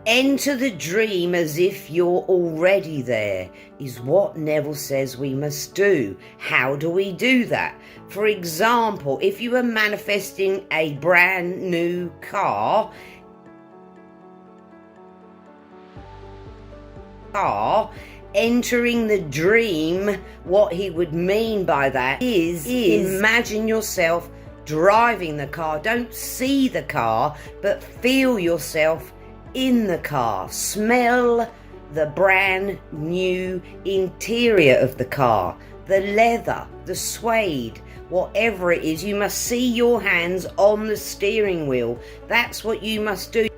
Enter the dream as if you're already there, is what Neville says we must do. How do we do that? For example, if you were manifesting a brand new car, entering the dream, what he would mean by that is imagine yourself driving the car. Don't see the car, but feel yourself in the car. Smell the brand new interior of the car, the leather, the suede, whatever it is. You must see your hands on the steering wheel. That's what you must do.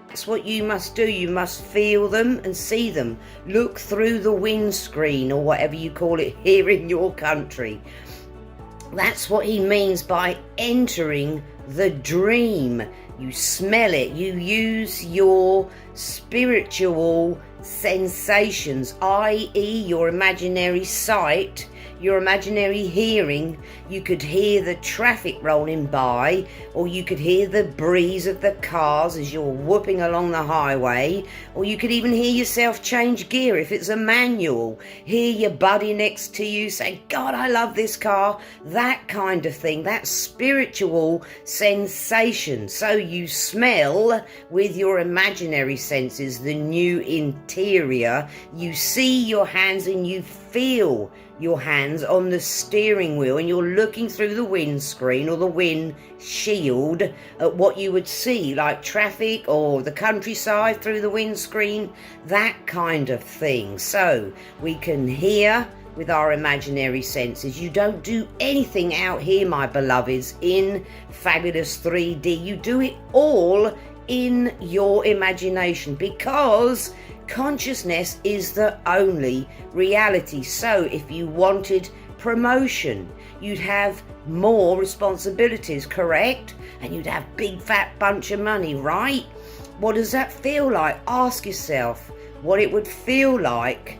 That's what you must do. You must feel them and see them. Look through the windscreen, or whatever you call it here in your country. That's what he means by entering the dream. You smell it. You use your spiritual sensations, i.e. your imaginary sight, your imaginary hearing. You could hear the traffic rolling by, or you could hear the breeze of the cars as you're whooping along the highway, or you could even hear yourself change gear if it's a manual. Hear your buddy next to you say, God, I love this car. That kind of thing. That's spiritual sensation. So you smell with your imaginary senses the new interior. You see your hands and you feel your hands on the steering wheel, and you're looking through the windscreen or the windshield at what you would see, like traffic or the countryside through the windscreen, that kind of thing. So we can hear with our imaginary senses. You don't do anything out here, my beloveds, in fabulous 3D. You do it all in your imagination, because consciousness is the only reality. So if you wanted promotion, you'd have more responsibilities, correct? And you'd have big fat bunch of money, right? What does that feel like? Ask yourself what it would feel like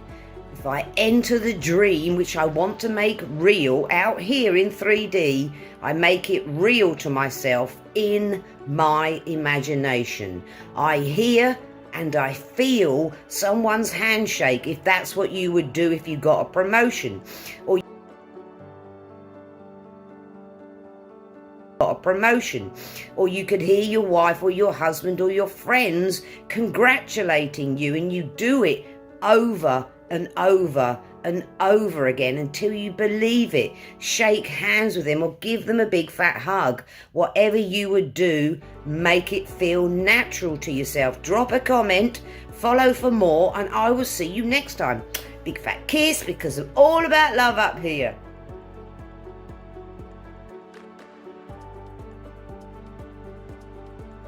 if I enter the dream, which I want to make real out here in 3D. I make it real to myself in my imagination. I hear and I feel someone's handshake, if that's what you would do if you got a promotion, or you could hear your wife or your husband or your friends congratulating you, and you do it over and over and over again until you believe it. Shake hands with them or give them a big fat hug. Whatever you would do, make it feel natural to yourself. Drop a comment, follow for more, and I will see you next time. Big fat kiss, because I'm all about love up here.